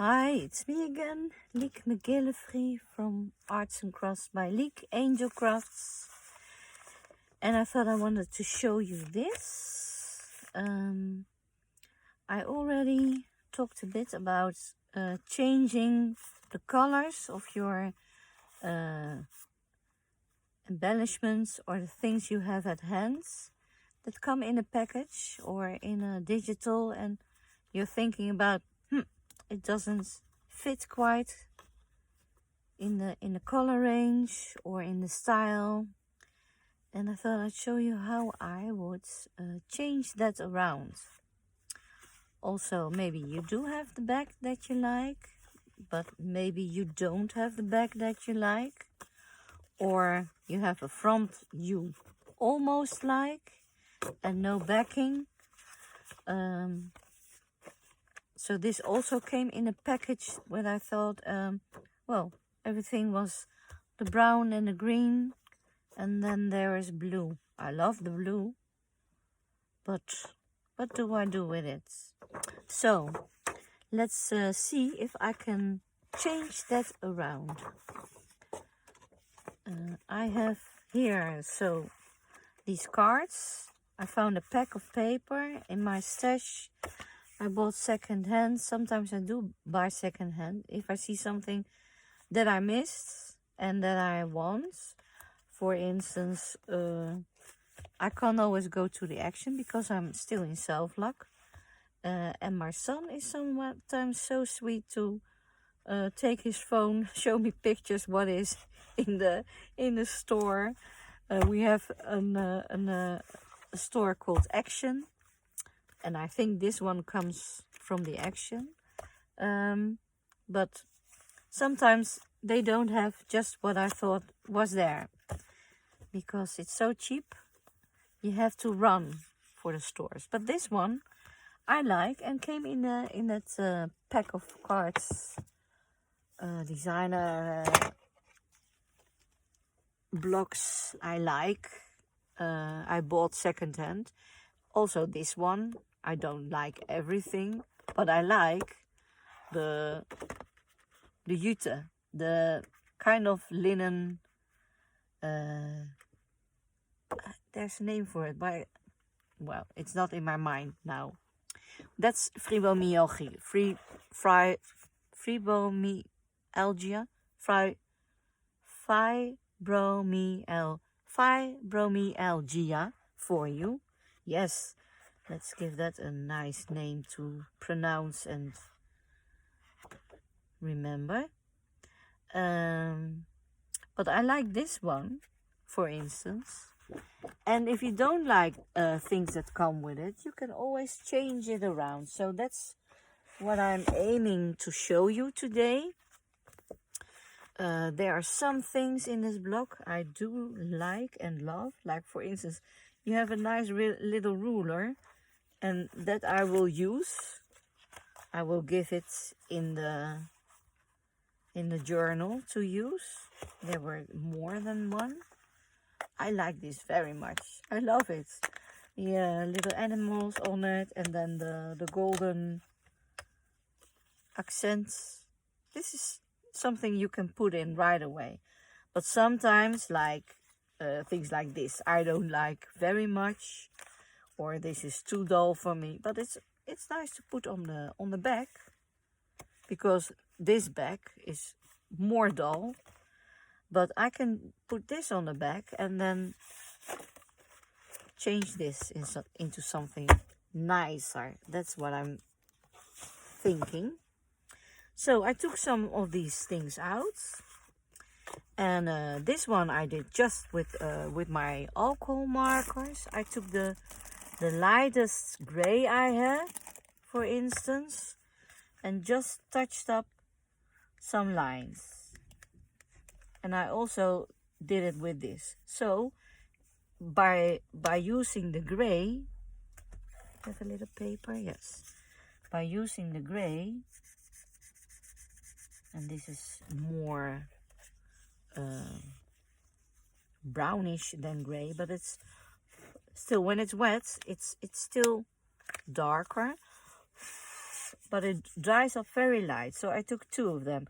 Hi, it's me again, Liek McGillivray from Arts and Crafts by Liek Angel Crafts. And I thought I wanted to show you this. I already talked a bit about changing the colors of your embellishments or the things you have at hand that come in a package or in a digital, and you're thinking about it doesn't fit quite in the color range or in the style, and I thought I'd show you how I would change that around. Also, maybe you do have the bag that you like, but maybe you don't have the bag that you like, or you have a front you almost like and no backing. So this also came in a package where I thought, well, everything was the brown and the green, and then there is blue. I love the blue, but what do I do with it? So let's see if I can change that around. I have here, so these cards. I found a pack of paper in my stash. I bought second hand. Sometimes I do buy second hand if I see something that I missed and that I want. For instance, I can't always go to the action because I'm still in self-lock. And my son is sometimes so sweet to take his phone, show me pictures what is in the store. We have a store called Action, and I think this one comes from the Action. But sometimes they don't have just what I thought was there, because it's so cheap. You have to run for the stores. But this one I like, and came in that pack of cards. Designer blocks I like. I bought second hand. Also this one, I don't like everything, but I like the jute, the kind of linen. There's a name for it, but well, it's not in my mind now. That's fibromyalgia. Fibromyalgia for you. Yes, let's give that a nice name to pronounce and remember. But I like this one, for instance. And if you don't like things that come with it, you can always change it around. So that's what I'm aiming to show you today. There are some things in this block I do like and love. Like, for instance, you have a nice little ruler, and that I will use. I will give it in the journal to use. There were more than one. I like this very much. I love it. Yeah, little animals on it, and then the golden accents. This is something you can put in right away. But sometimes, like things like this, I don't like very much, or this is too dull for me. But it's nice to put on the back, because this back is more dull. But I can put this on the back and then change this into something nicer. That's what I'm thinking. So I took some of these things out. And this one I did just with my alcohol markers. I took the lightest gray I had, for instance, and just touched up some lines. And I also did it with this. So by using the gray, have a little paper, yes. By using the gray, and this is more brownish than gray, but it's still, when it's wet, it's still darker. but it dries up very light. So I took two of them.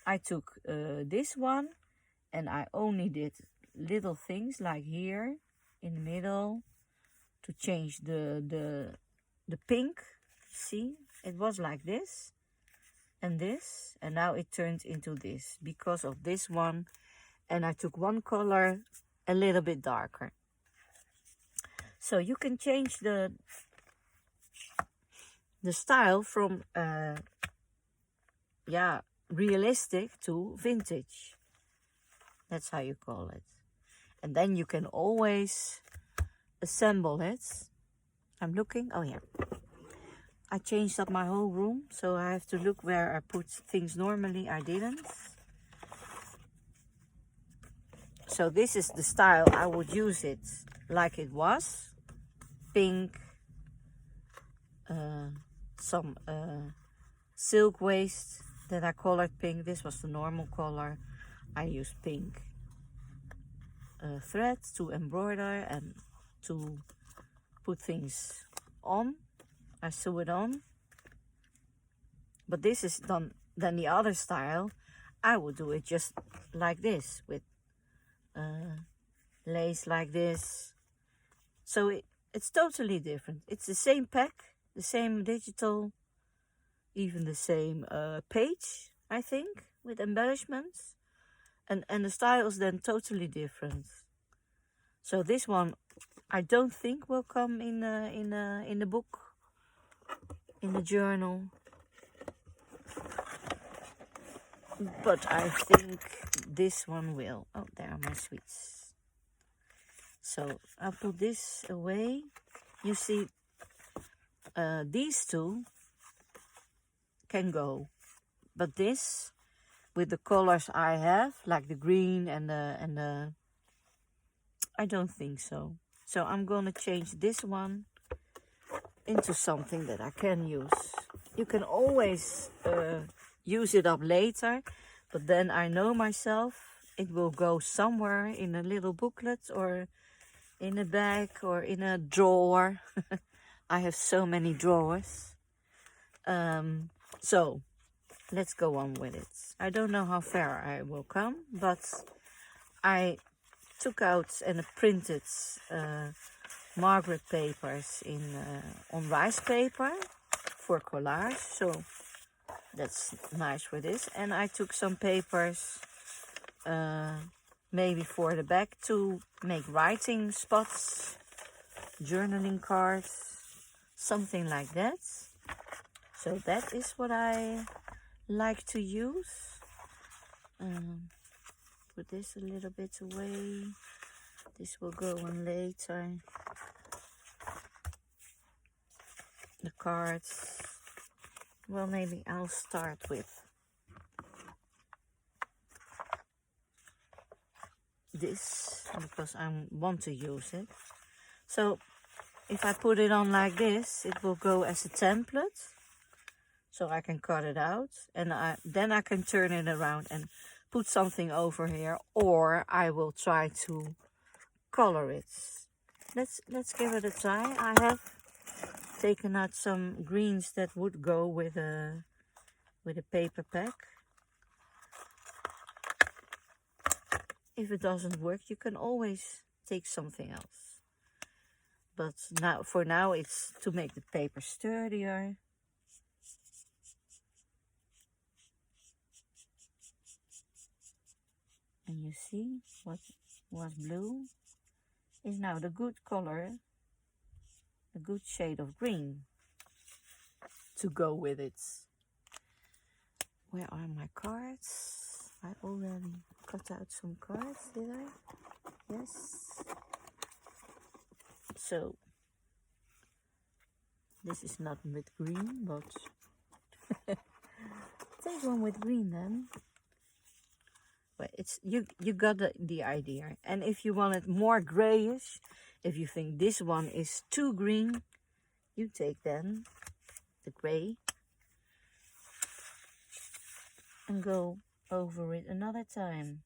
I took this one, and I only did little things like here in the middle to change the pink. See, it was like this and this, and now it turned into this because of this one. And I took one color a little bit darker. So you can change the style from yeah, realistic to vintage. That's how you call it. And then you can always assemble it. I'm looking, oh yeah. I changed up my whole room, so I have to look where I put things normally I didn't. So this is the style I would use it like it was. Pink, some silk waist that I colored pink. This was the normal color. I used pink thread to embroider and to put things on. I sew it on. But this is done. Then the other style, I would do it just like this with lace like this. So it's totally different. It's the same pack, the same digital, even the same page, I think, with embellishments. And the style is then totally different. So this one, I don't think will come in the book, in the journal. But I think this one will. Oh, there are my sweets. So I'll put this away. You see, these two can go, but this, with the colors I have, like the green and the I don't think so. So I'm gonna change this one into something that I can use. You can always use it up later, but then I know myself, it will go somewhere in a little booklet or in a bag or in a drawer. I have so many drawers. So let's go on with it. I don't know how far I will come, but I took out and printed Margaret papers on rice paper for collage. So that's nice for this. And I took some papers maybe for the back to make writing spots, journaling cards, something like that. So that is what I like to use. Put this a little bit away. This will go on later. The cards. Well, maybe I'll start with this because I want to use it. So if I put it on like this, it will go as a template. So I can cut it out, and then I can turn it around and put something over here, or I will try to color it. Let's give it a try. I have taken out some greens that would go with a paper pack. If it doesn't work, you can always take something else. But now, for now, it's to make the paper sturdier. And you see what was blue is now the good color, a good shade of green to go with it. Where are my cards? I already cut out some cards, did I? Yes. So this is not with green, but take one with green then. But it's you got the idea. And if you want it more grayish, if you think this one is too green, you take then the gray and go over it another time.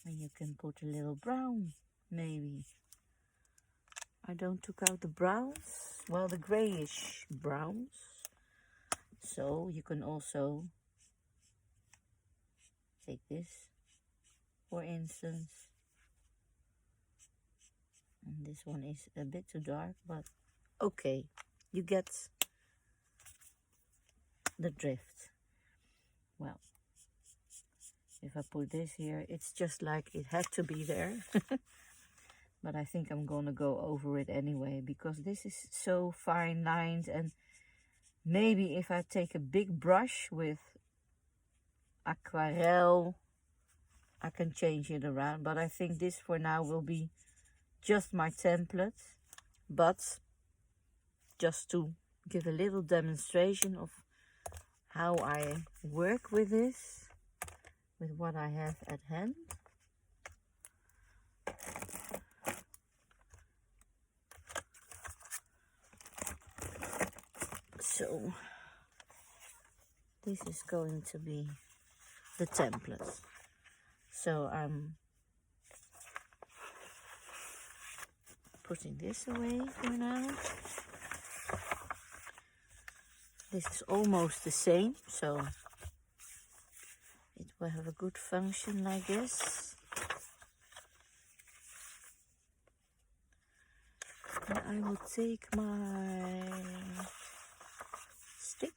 And you can put a little brown, maybe. I don't took out the browns, well, the grayish browns. So you can also take this, for instance. And this one is a bit too dark, but okay, you get the drift. Well, if I put this here, it's just like it had to be there. But I think I'm gonna go over it anyway, because this is so fine lined, and maybe if I take a big brush with aquarelle, I can change it around. But I think this for now will be just my template. But just to give a little demonstration of how I work with this, with what I have at hand. So this is going to be the template. So I'm putting this away for now. This is almost the same, so it will have a good function like this. And I will take my stick,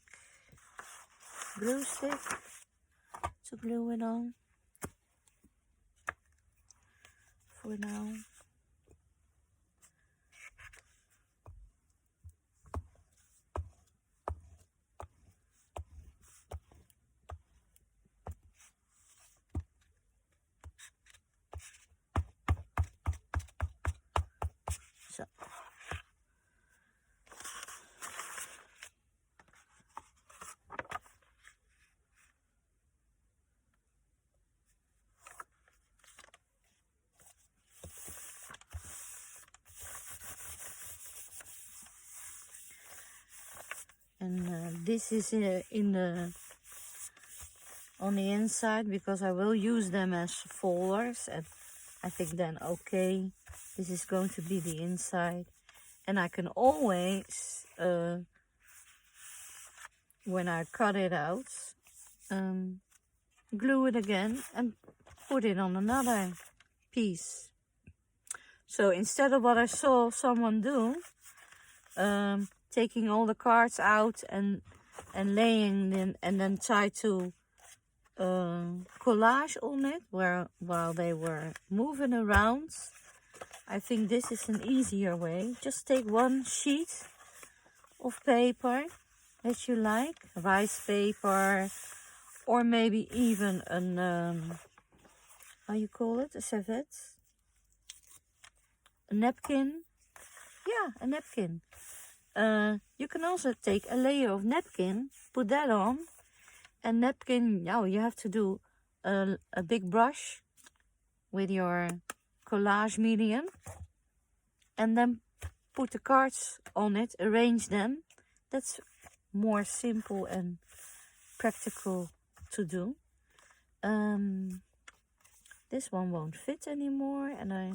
glue stick, to glue it on for now. So and this is in the on the inside, because I will use them as folders, and I think then okay, this is going to be the inside, and I can always when I cut it out, glue it again and put it on another piece. So instead of what I saw someone do, taking all the cards out and laying them, and then try to collage on it while they were moving around. I think this is an easier way. Just take one sheet of paper that you like, rice paper, or maybe even an how you call it, a serviette, a napkin. Yeah, a napkin. You can also take a layer of napkin, put that on, and napkin, now you have to do a big brush with your collage medium, and then put the cards on it, arrange them. That's more simple and practical to do. This one won't fit anymore, and I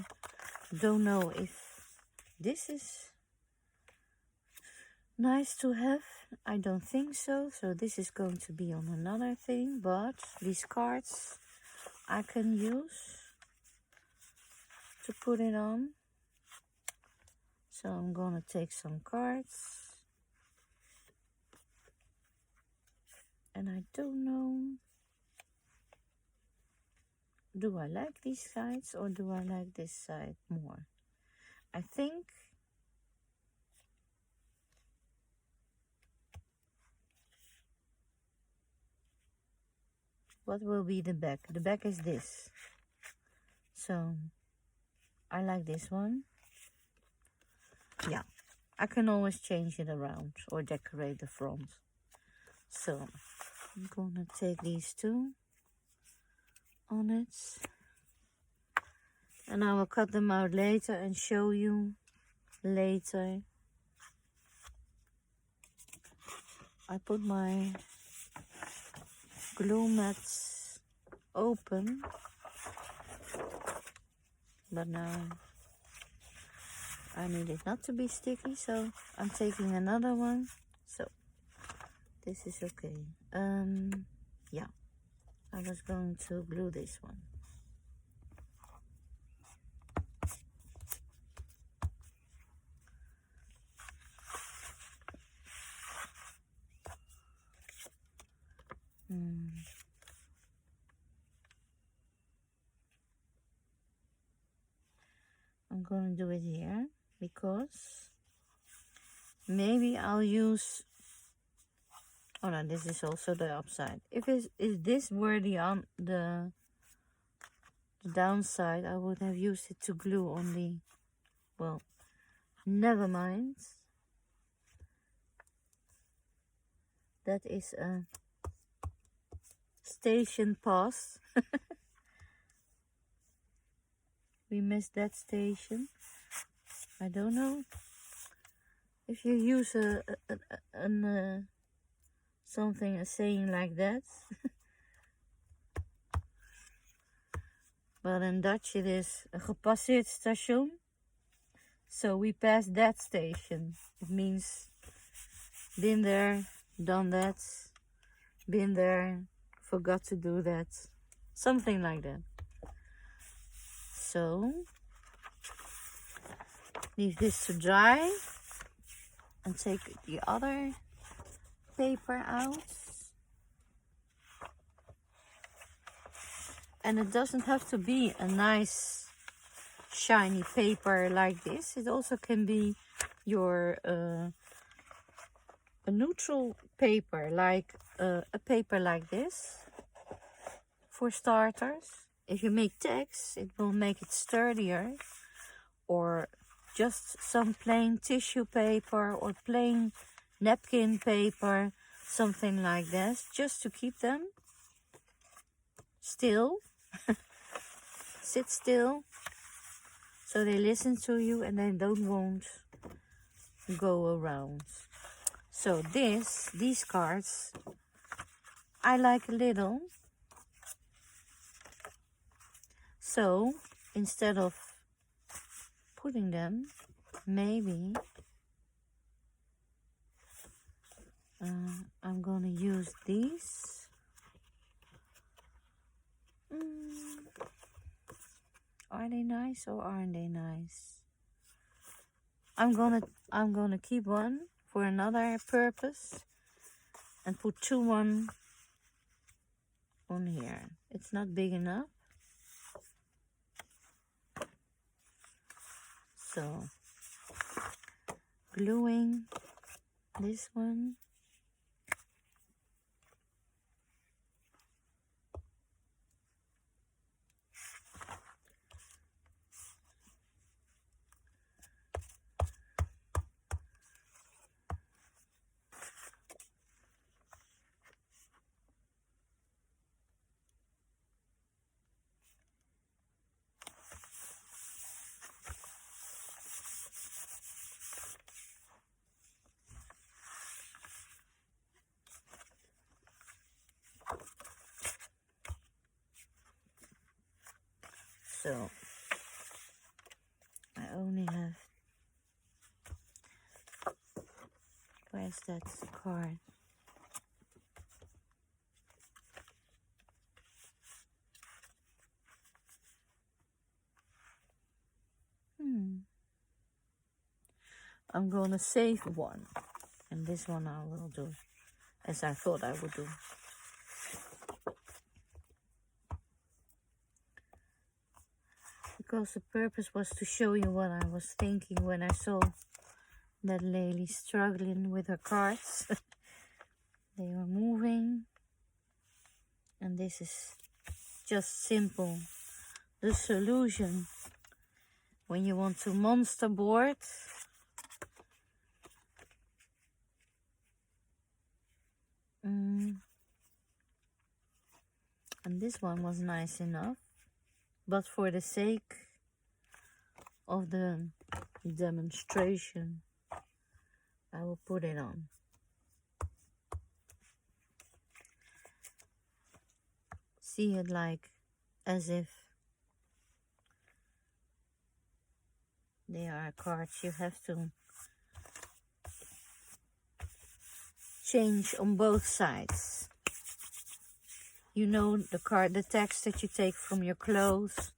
don't know if this is nice to have. I don't think so. So this is going to be on another thing, but these cards I can use to put it on. So I'm gonna take some cards, and I don't know, do I like these sides or do I like this side more? I think what will be the back? The back is this. So I like this one. Yeah, I can always change it around or decorate the front. So I'm gonna take these two on it, and I will cut them out later and show you later. I put my glue mats open, but now I need it not to be sticky, so I'm taking another one. So this is okay. Yeah, I was going to glue this one. I'm going to do it here because maybe I'll use, oh no, this is also the upside. If this were the downside, I would have used it to glue on the, well, never mind. That is a station pass. We missed that station. I don't know if you use a saying like that. But in Dutch it is een gepasseerd station. So we passed that station. It means been there, done that, been there, forgot to do that. Something like that. So leave this to dry and take the other paper out. And it doesn't have to be a nice shiny paper like this. It also can be your a neutral paper, like a paper like this. For starters, if you make text, it will make it sturdier. Or just some plain tissue paper or plain napkin paper, something like this, just to keep them still. Sit still, so they listen to you and they won't go around. So these cards, I like a little. So instead of putting them, maybe I'm gonna use these. Are they nice or aren't they nice? I'm gonna keep one for another purpose and put one on here. It's not big enough. So gluing this one. So I only have, where's that card? I'm gonna save one, and this one I will do as I thought I would do. Because the purpose was to show you what I was thinking when I saw that lady struggling with her cards. They were moving, and this is just simple. The solution when you want to monster board. And this one was nice enough, but for the sake of the demonstration, I will put it on. See it like as if They are cards you have to change on both sides. You know, the text that you take from your clothes,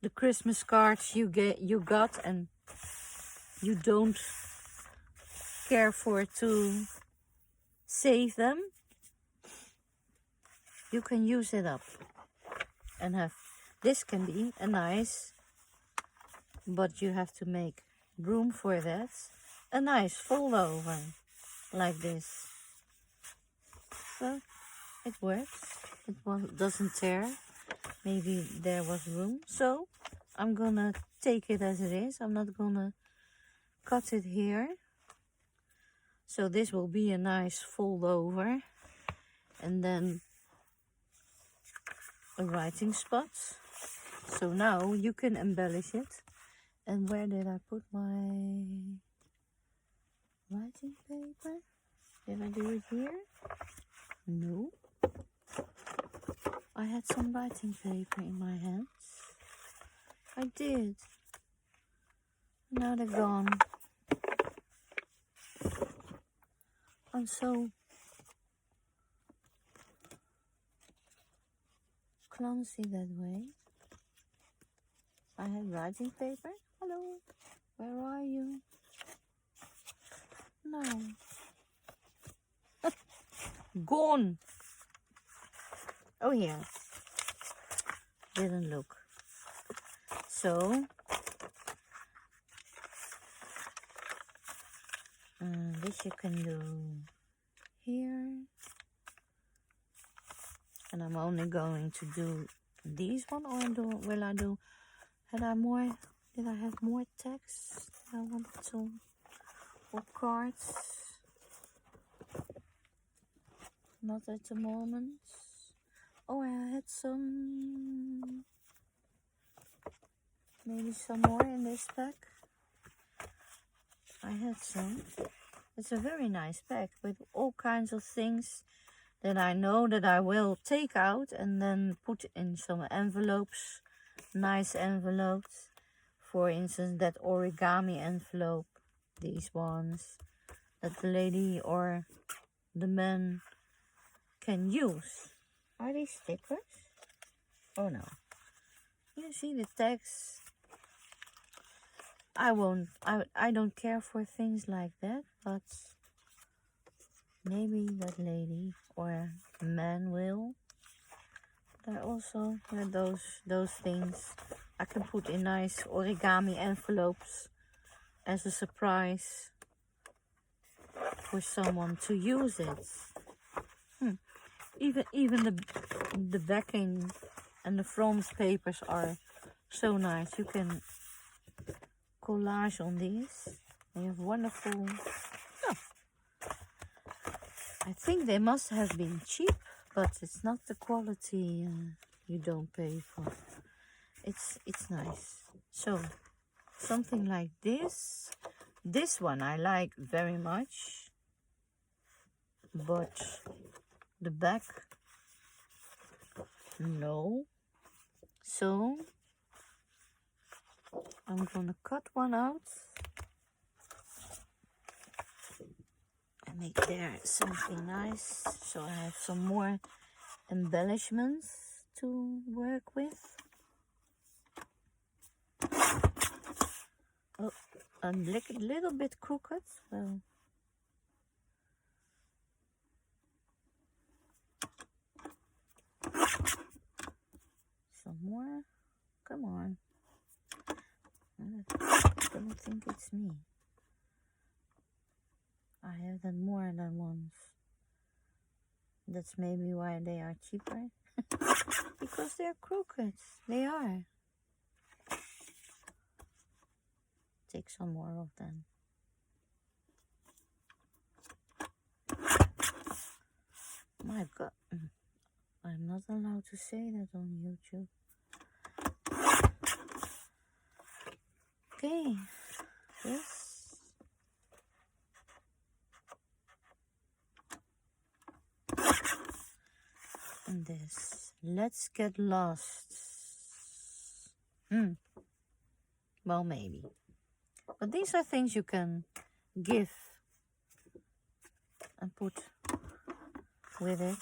the Christmas cards you got and you don't care for to save them. You can use it up and have, this can be a nice, but you have to make room for that, a nice fold over like this. So it works. It doesn't tear. Maybe there was room. So I'm gonna take it as it is. I'm not gonna cut it here. So this will be a nice fold over. And then a writing spot. So now you can embellish it. And where did I put my writing paper? Did I do it here? No. I had some writing paper in my hands. I did. Now they're gone. I'm so clumsy that way. I had writing paper. Hello, where are you? No. Gone. Oh yeah. Didn't look. So this you can do here. And I'm only going to do these one, or will I do, did I have more text I wanted to, or cards? Not at the moment. Oh, I had some, maybe some more in this pack. I had some. It's a very nice pack with all kinds of things that I know that I will take out and then put in some envelopes, nice envelopes. For instance, that origami envelope, these ones, that the lady or the man can use. Are these stickers? Oh no. You see the text. I don't care for things like that, but maybe that lady or man will. There are also those things I can put in nice origami envelopes as a surprise for someone to use it. Even the backing and the front papers are so nice. You can collage on these. They have wonderful. Oh, I think they must have been cheap, but it's not the quality you don't pay for. It's nice. So something like this. This one I like very much, but the back, no. So I'm gonna cut one out and make there something nice, so I have some more embellishments to work with. Oh, a little bit crooked, so some more. Come on. I don't think it's me. I have them more than once. That's maybe why they are cheaper. Because they're crooked. They are. Take some more of them. My God. I'm not allowed to say that on YouTube. Okay. This. And this. Let's get lost. Well, maybe. But these are things you can give and put with it.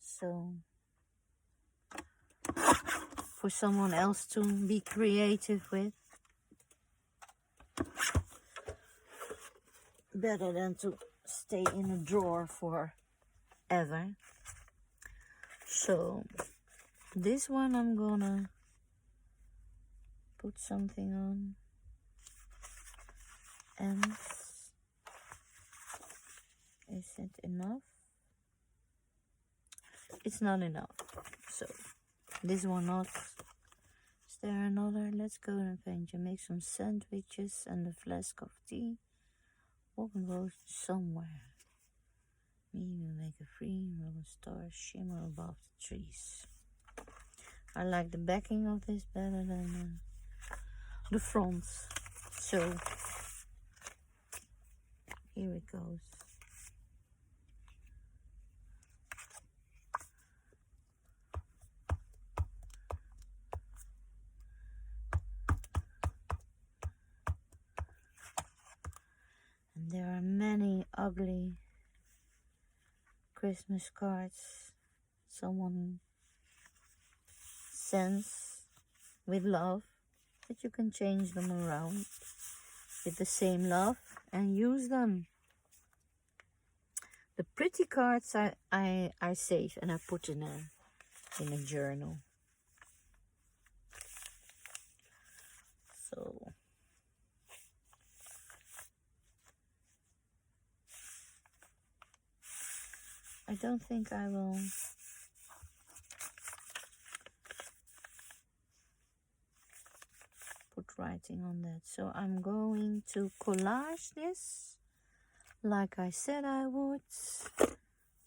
So for someone else to be creative with. Better than to stay in a drawer forever. So this one I'm gonna put something on. And is it enough? It's not enough. So this one not. Is there another? Let's go and paint. You make some sandwiches and a flask of tea. Walk and go somewhere. Maybe make a free rubber star shimmer above the trees. I like the backing of this better than the front. So here it goes. And there are many ugly Christmas cards someone sends with love, but you can change them around with the same love and use them. The pretty cards I save and I put in a journal. So I don't think I will put writing on that. So I'm going to collage this like I said I would.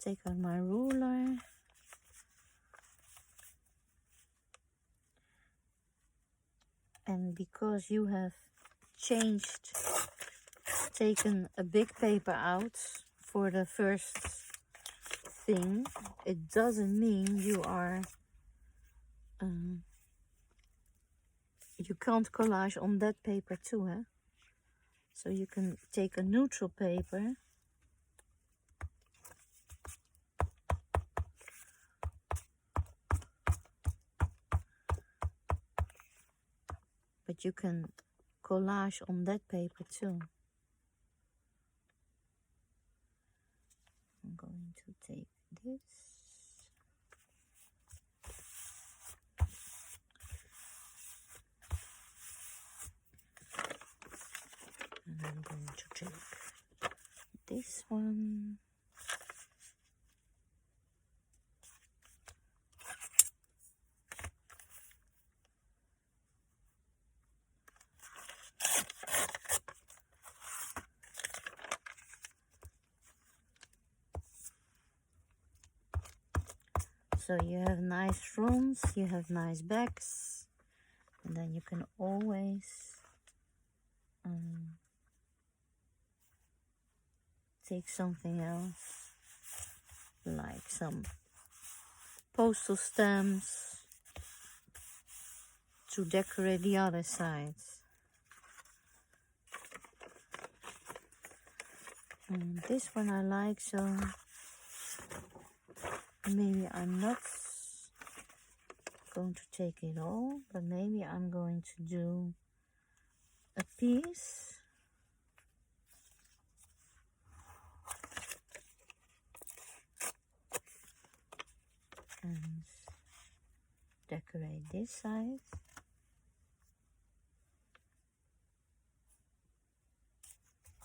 Take out my ruler. And because you have taken a big paper out for the first thing, it doesn't mean you are you can't collage on that paper too, huh? So you can take a neutral paper but you can collage on that paper too. I'm going to take this. And I'm going to take this one. So you have nice fronts, you have nice backs, and then you can always take something else, like some postal stamps to decorate the other sides. And this one I like, so maybe I'm not going to take it all, but maybe I'm going to do a piece. And decorate this side.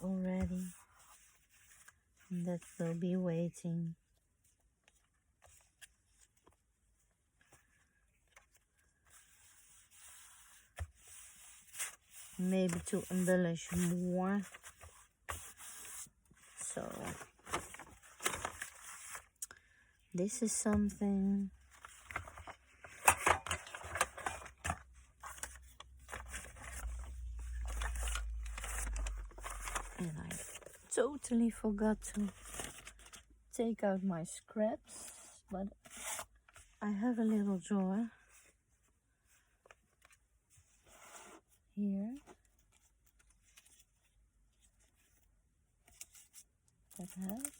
Already. And that will be waiting. Maybe to embellish more. So this is something and I totally forgot to take out my scraps, but I have a little drawer here that has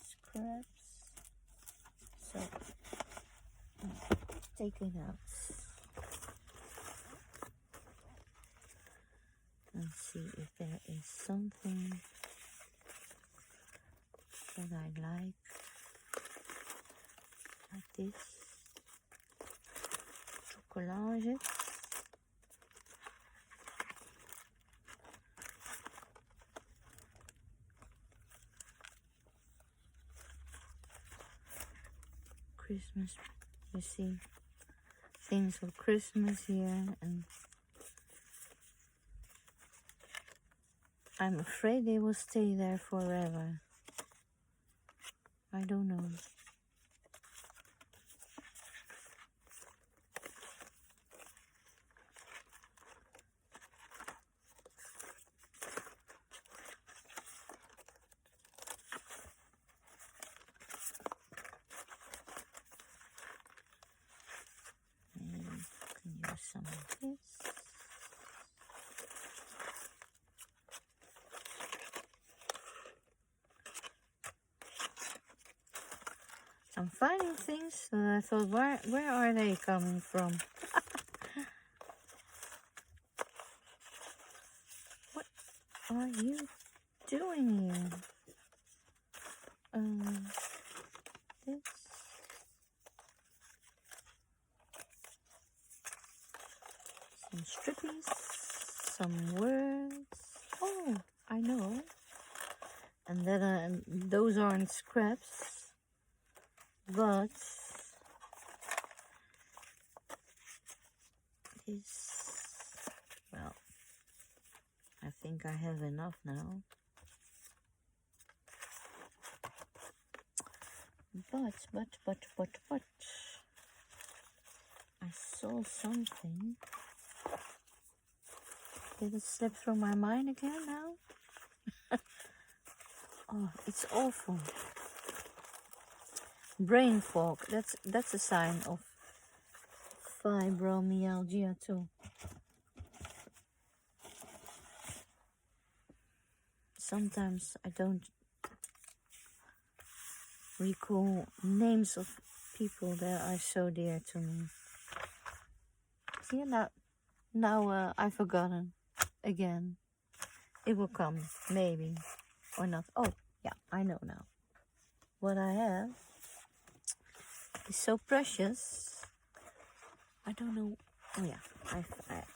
scraps. So take it out and see if there is something that I like this. To collage it. Christmas, you see things of Christmas here, and I'm afraid they will stay there forever. I don't know. Maybe we can use some of this. I'm finding things that I thought, where are they coming from? What are you doing here? This. Some strippies, some words. Oh, I know. And then those aren't scraps, but this, well, I think I have enough now. But I saw something. Did it slip through my mind again now? Oh, it's awful. Brain fog. That's a sign of fibromyalgia too. Sometimes I don't recall names of people that are so dear to me. See, now I've forgotten again. It will come, maybe, or not. Oh, yeah, I know now. What I have is so precious. I don't know. Oh yeah,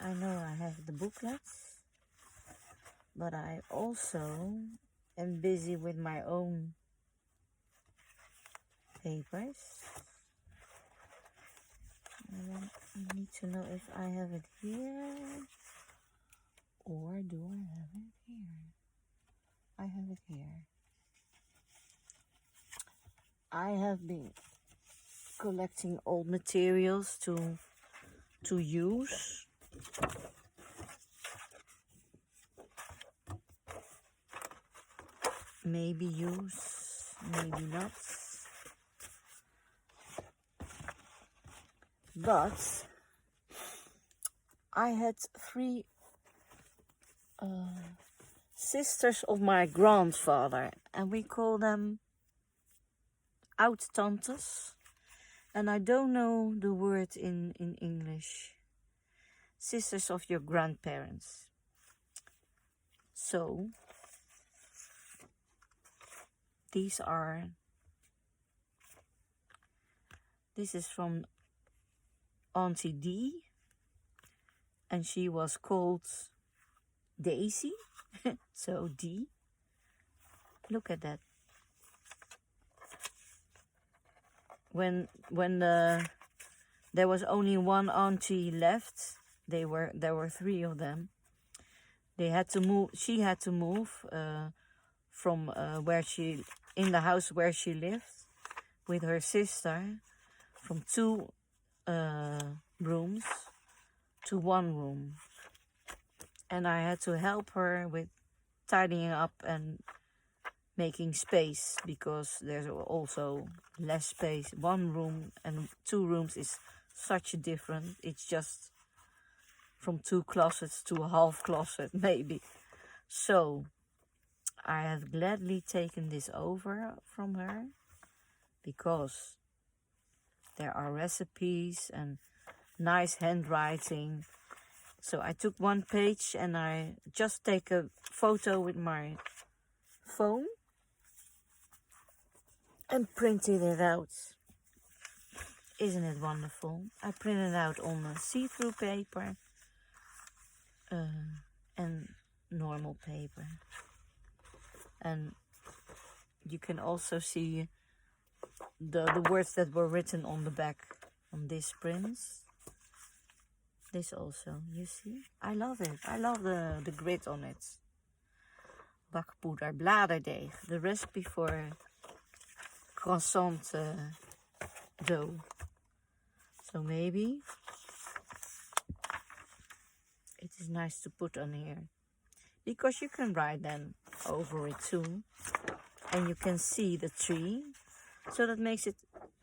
I know I have the booklets, but I also am busy with my own papers. I need to know if I have it here, or do I have it here? I have it here. I have been collecting old materials to use. Maybe use, maybe not. But I had three sisters of my grandfather, and we call them oud-tantes. And I don't know the word in English. Sisters of your grandparents. So, this is from Auntie D, and she was called Daisy. So D. Look at that. When there was only one auntie left, there were three of them. They had to move. She had to move from in the house where she lived with her sister, from 2 rooms to 1 room, and I had to help her with tidying up and making space, because there's also less space. 1 room and 2 rooms is such a different. It's just from 2 closets to a half closet maybe. So I have gladly taken this over from her, because there are recipes and nice handwriting. So I took 1 page and I just take a photo with my phone and printed it out. Isn't it wonderful? I printed out on a see-through paper and normal paper. And you can also see the words that were written on the back on these prints. This also, you see? I love it. I love the grid on it. Bakpoeder, bladerdeeg. The recipe for croissant dough. So maybe it is nice to put on here, because you can write then over it too, and you can see the tree, so that makes it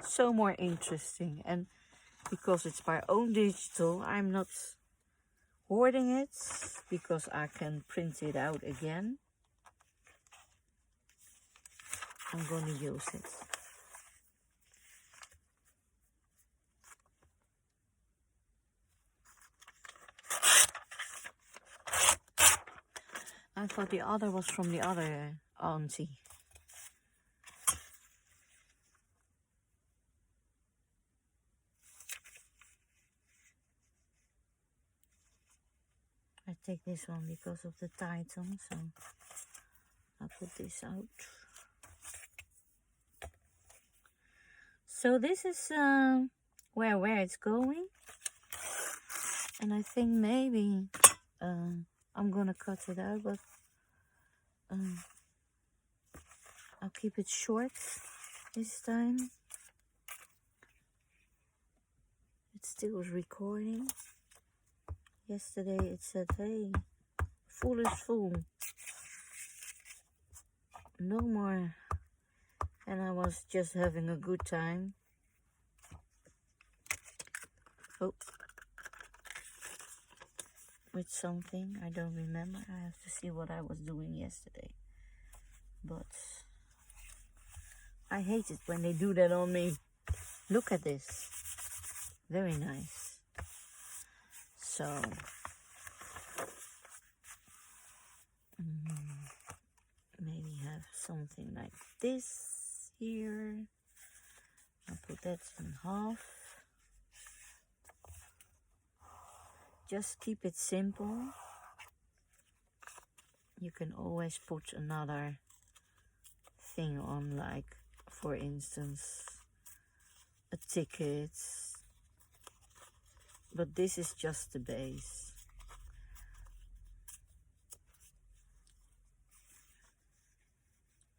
so more interesting. And because it's my own digital, I'm not hoarding it, because I can print it out again. I'm going to use it. I thought the other was from the other auntie. I take this one because of the title, so I'll put this out. So this is where it's going, and I think maybe I'm gonna cut it out, but I'll keep it short this time. It still is recording. Yesterday it said, hey, full is full, no more, and I was just having a good time. Oh, with something, I don't remember. I have to see what I was doing yesterday, but I hate it when they do that on me. Look at this, very nice. So maybe have something like this here. I'll put that in half. Just keep it simple. You can always put another thing on, like for instance a ticket, but this is just the base.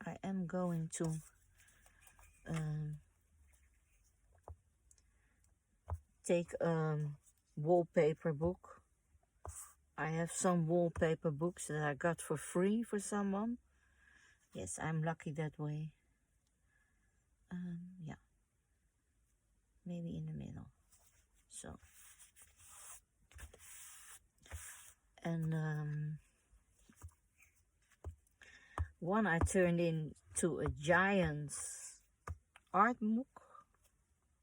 I am going to take a wallpaper book. I have some wallpaper books that I got for free for someone. Yes, I'm lucky that way. Yeah, maybe in the middle. So, and one I turned into a giant's art book,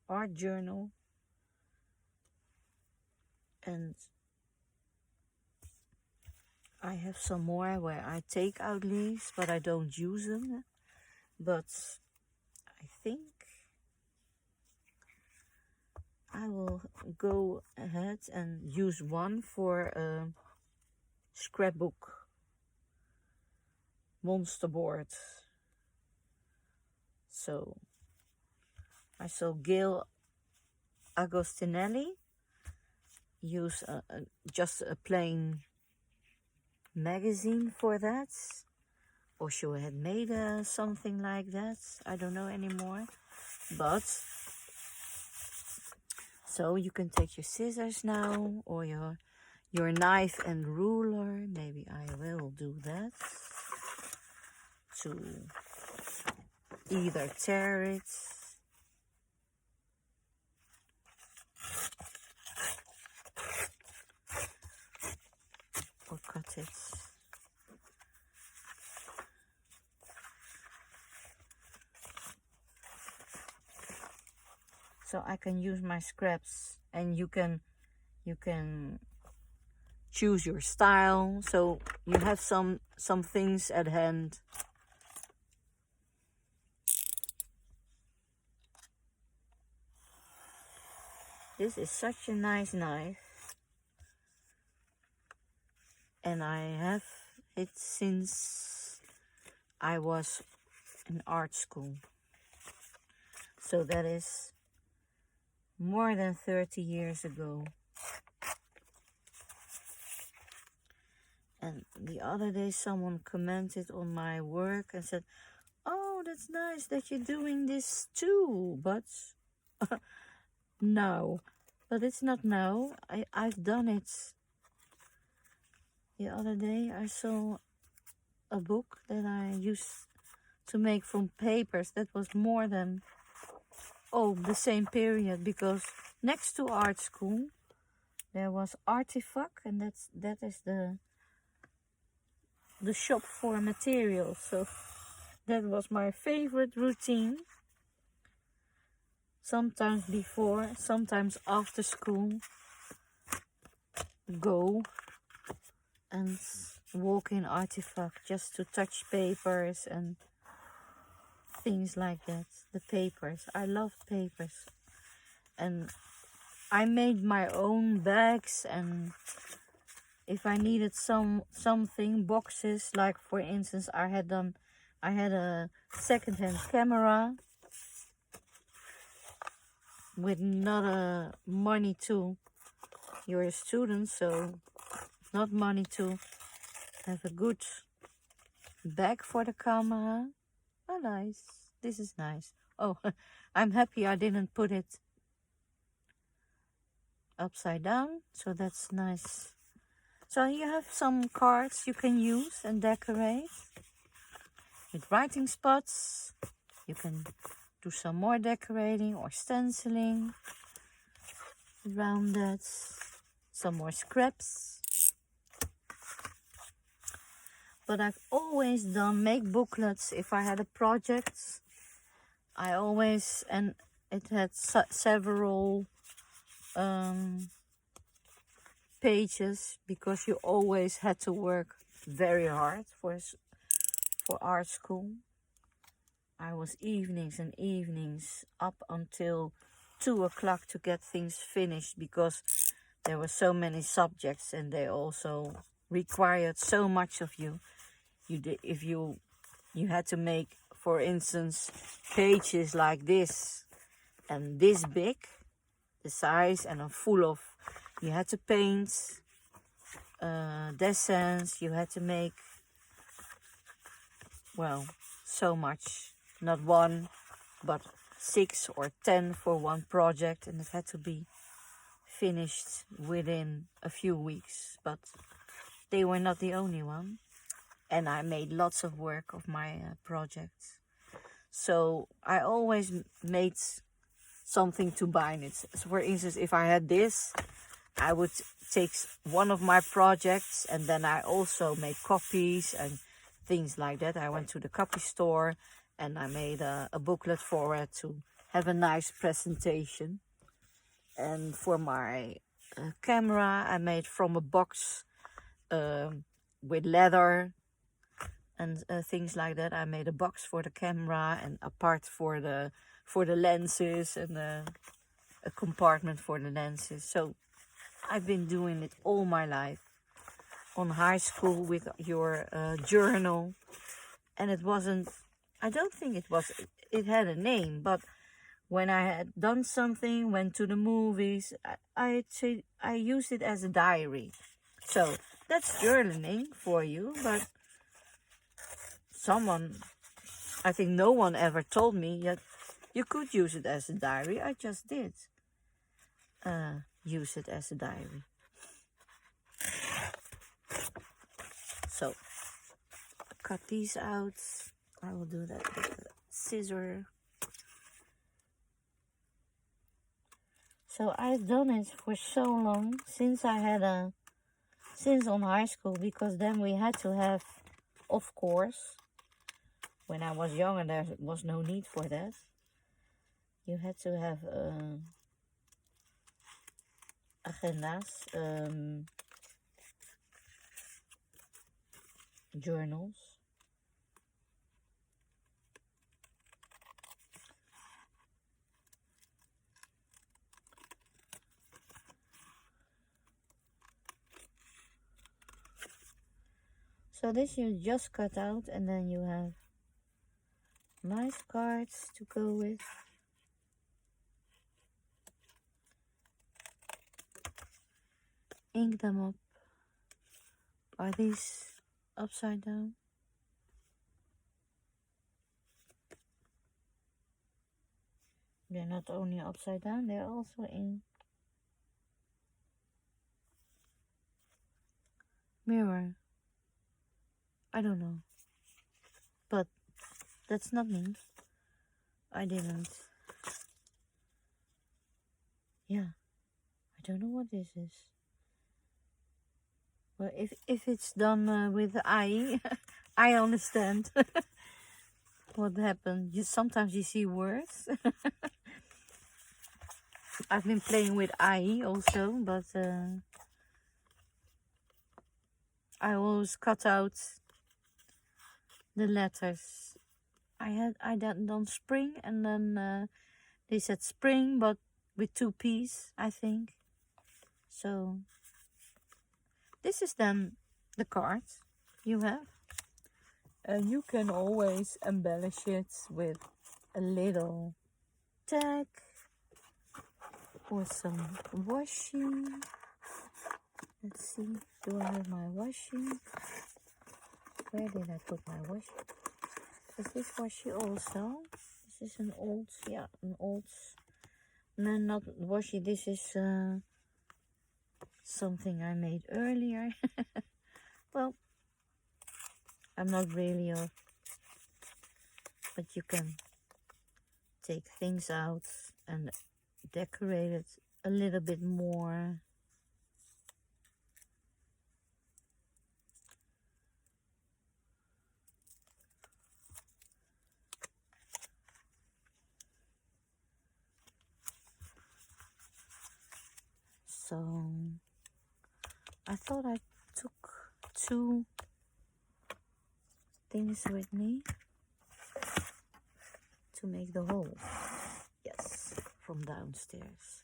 art journal, and I have some more where I take out leaves, but I don't use them. But I think I will go ahead and use one for a scrapbook monster board. So I saw Gail Agostinelli use just a plain magazine for that, or she had made something like that. I don't know anymore. But so you can take your scissors now, or your knife and ruler. Maybe I will do that. to either tear it or cut it. So I can use my scraps, and you can choose your style, so you have some things at hand. This is such a nice knife, and I have it since I was in art school, so that is more than 30 years ago. And the other day someone commented on my work and said, "Oh, that's nice that you're doing this too," but no, but it's not now. I've done it. The other day I saw a book that I used to make from papers that was more than the same period, because next to art school there was Artifact, and that is the shop for materials. So that was my favorite routine. Sometimes before, sometimes after school, go and walk in Artifact just to touch papers and things like that. The papers, I love papers, and I made my own bags, and if I needed something, boxes, like for instance I had a second-hand camera with not a money to. You're a student, so not money to have a good bag for the camera. Oh, nice. This is nice. Oh, I'm happy I didn't put it upside down, so that's nice. So you have some cards you can use and decorate with writing spots. You can do some more decorating or stenciling around that. Some more scraps. But I've always make booklets if I had a project. I always, and it had several pages, because you always had to work very hard for art school. I was evenings and evenings up until 2 o'clock to get things finished, because there were so many subjects and they also required so much of you. If you had to make, for instance, pages like this and this big, the size, and full of, you had to paint designs, you had to make, well, so much, not one, but 6 or 10 for one project, and it had to be finished within a few weeks. But they were not the only one, and I made lots of work of my projects. So I always made something to bind it. So for instance, if I had this, I would take one of my projects, and then I also made copies and things like that. I went to the copy store and I made a booklet for it to have a nice presentation. And for my camera, I made from a box with leather and things like that. I made a box for the camera, and a part for the lenses, and a compartment for the lenses. So I've been doing it all my life. On high school with your journal, and it wasn't, I don't think it had a name, but when I had done something, went to the movies, I used it as a diary. So that's journaling for you, but I think no one ever told me that you could use it as a diary. I just did use it as a diary. So cut these out. I will do that with a scissor. So I've done it for so long, since on high school, because then we had to have, of course, when I was younger there was no need for that. You had to have agendas, journals. So this you just cut out, and then you have nice cards to go with. Ink them up. Are these upside down? They're not only upside down, they're also in mirror. I don't know. But that's not me. I didn't. Yeah. I don't know what this is. Well, if it's done with IE, I understand what happened. Sometimes you see words. I've been playing with IE also, but I always cut out the letters. I done spring, and then they said spring, but with 2 P's, I think. So this is then the card you have. And you can always embellish it with a little tag or some washi. Let's see, do I have my washi? Where did I put my washi? Is this washi also? This is an old, yeah, an old. No, not washi. This is something I made earlier. Well, I'm not really a, but you can take things out and decorate it a little bit more. So I thought I took 2 things with me to make the hole. Yes, from downstairs.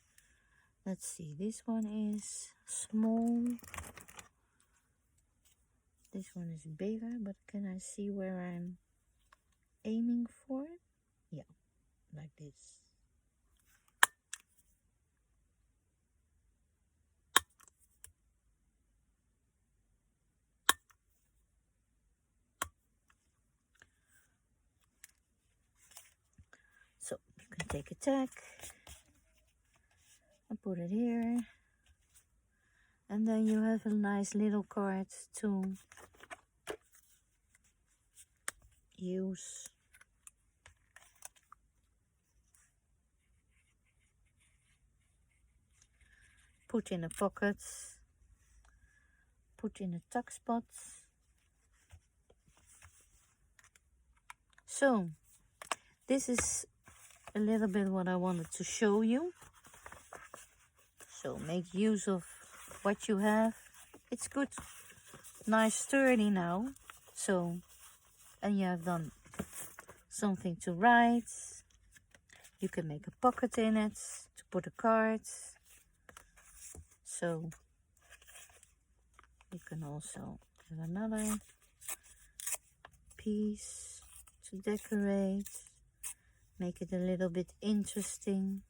Let's see, this one is small. This one is bigger, but can I see where I'm aiming for? Yeah, like this. So you can take a tack and put it here. And then you have a nice little card to use. Put in a pocket. Put in a tuck spot. So this is a little bit what I wanted to show you. So make use of what you have. It's good, nice, sturdy now. So, and you have done something to write. You can make a pocket in it to put a card. So you can also have another piece to decorate. Make it a little bit interesting.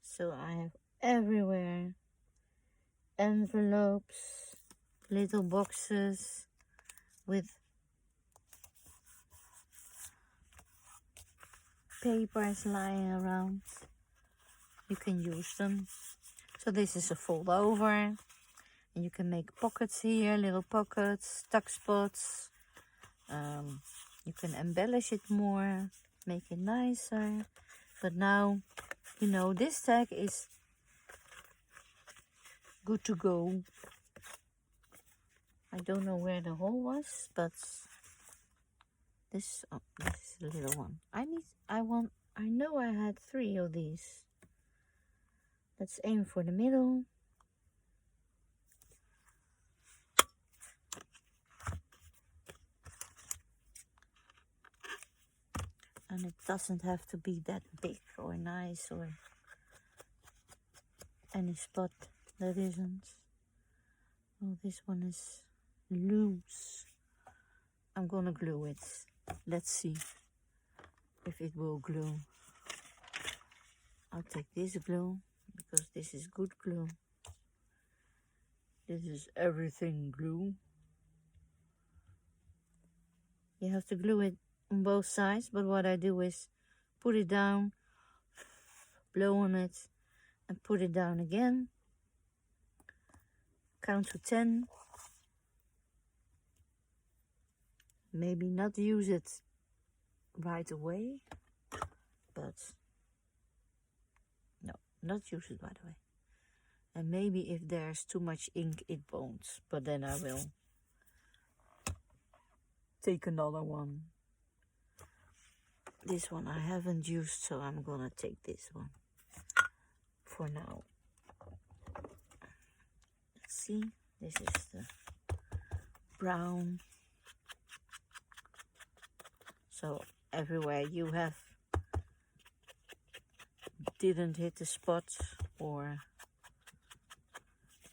So I have everywhere envelopes, little boxes with papers lying around. You can use them. So this is a fold over. And you can make pockets here, little pockets, tuck spots. You can embellish it more, make it nicer. But now, you know, this tag is good to go. I don't know where the hole was, but this, oh, this is a little one. I know I had 3 of these. Let's aim for the middle. And it doesn't have to be that big or nice or any spot that isn't. Oh, this one is loose. I'm gonna glue it. Let's see if it will glue. I'll take this glue because this is good glue. This is everything glue. You have to glue it on both sides, but what I do is put it down, blow on it, and put it down again. Count to 10. Maybe not use it right away, but no, not use it right away. And maybe if there's too much ink, it won't, but then I will take another one. This one I haven't used, so I'm gonna take this one for now. Let's see, this is the brown. So everywhere you have didn't hit the spot or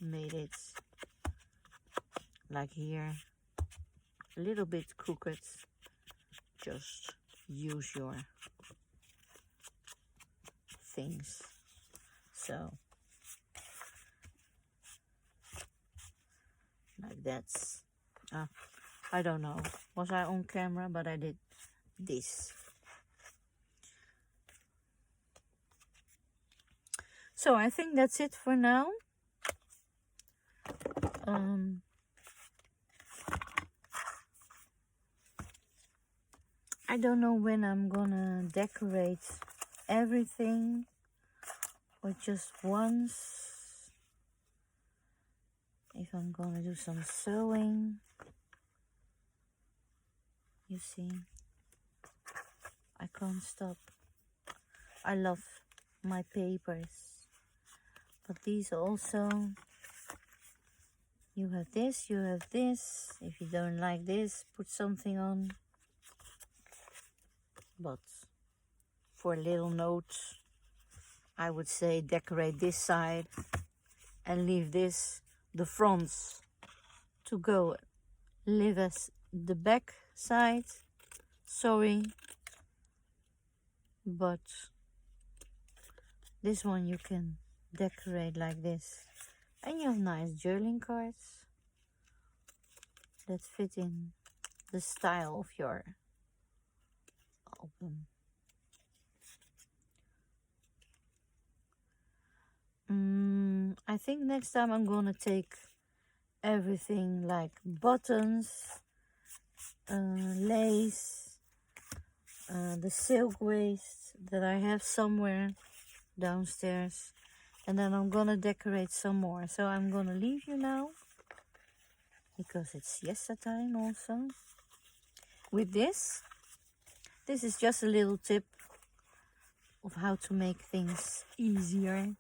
made it like here a little bit crooked, just use your things. So like that's I don't know, was I on camera, but I did this. So I think that's it for now. I don't know when I'm gonna decorate everything or just once. If I'm gonna do some sewing. You see, I can't stop. I love my papers, but these also, you have this, you have this. If you don't like this, put something on. But for little notes, I would say decorate this side and leave this, the fronts, to go live as the back side. Sorry, but this one you can decorate like this, and you have nice journaling cards that fit in the style of your album. I think next time I'm gonna take everything like buttons, lace, the silk waist that I have somewhere downstairs, and then I'm gonna decorate some more. So I'm gonna leave you now because it's siesta time also. With this is just a little tip of how to make things easier,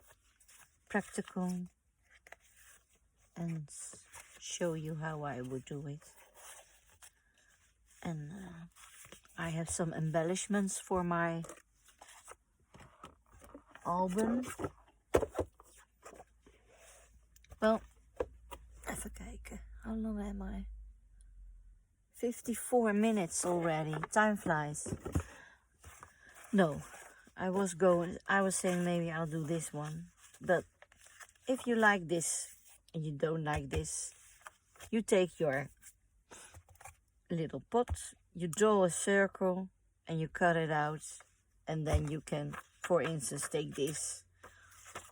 practical, and show you how I would do it. And I have some embellishments for my album. Well, even kijken. How long am I? 54 minutes already. Time flies. No, I was saying maybe I'll do this one. But if you like this and you don't like this, you take your little pot, you draw a circle and you cut it out, and then you can, for instance, take this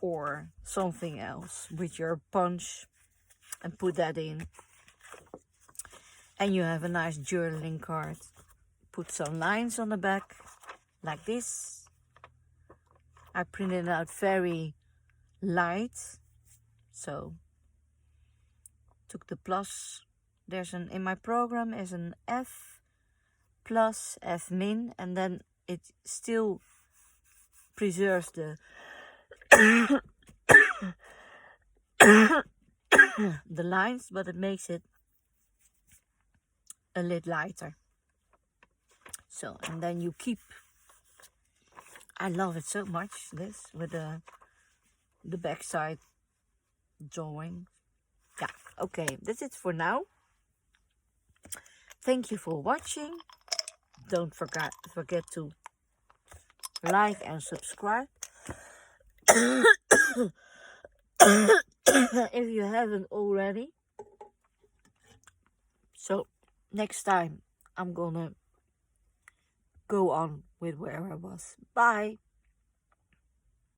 or something else with your punch and put that in. And you have a nice journaling card. Put some lines on the back, like this. I printed it out very light, so took the plus. There's an, in my program is an F plus, F min, and then it still preserves the the lines, but it makes it a little lighter. So, and then you keep, I love it so much, this, with the backside drawing. Yeah, okay, that's it for now. Thank you for watching. Don't forget to like and subscribe. If you haven't already. So next time I'm gonna go on with where I was. Bye.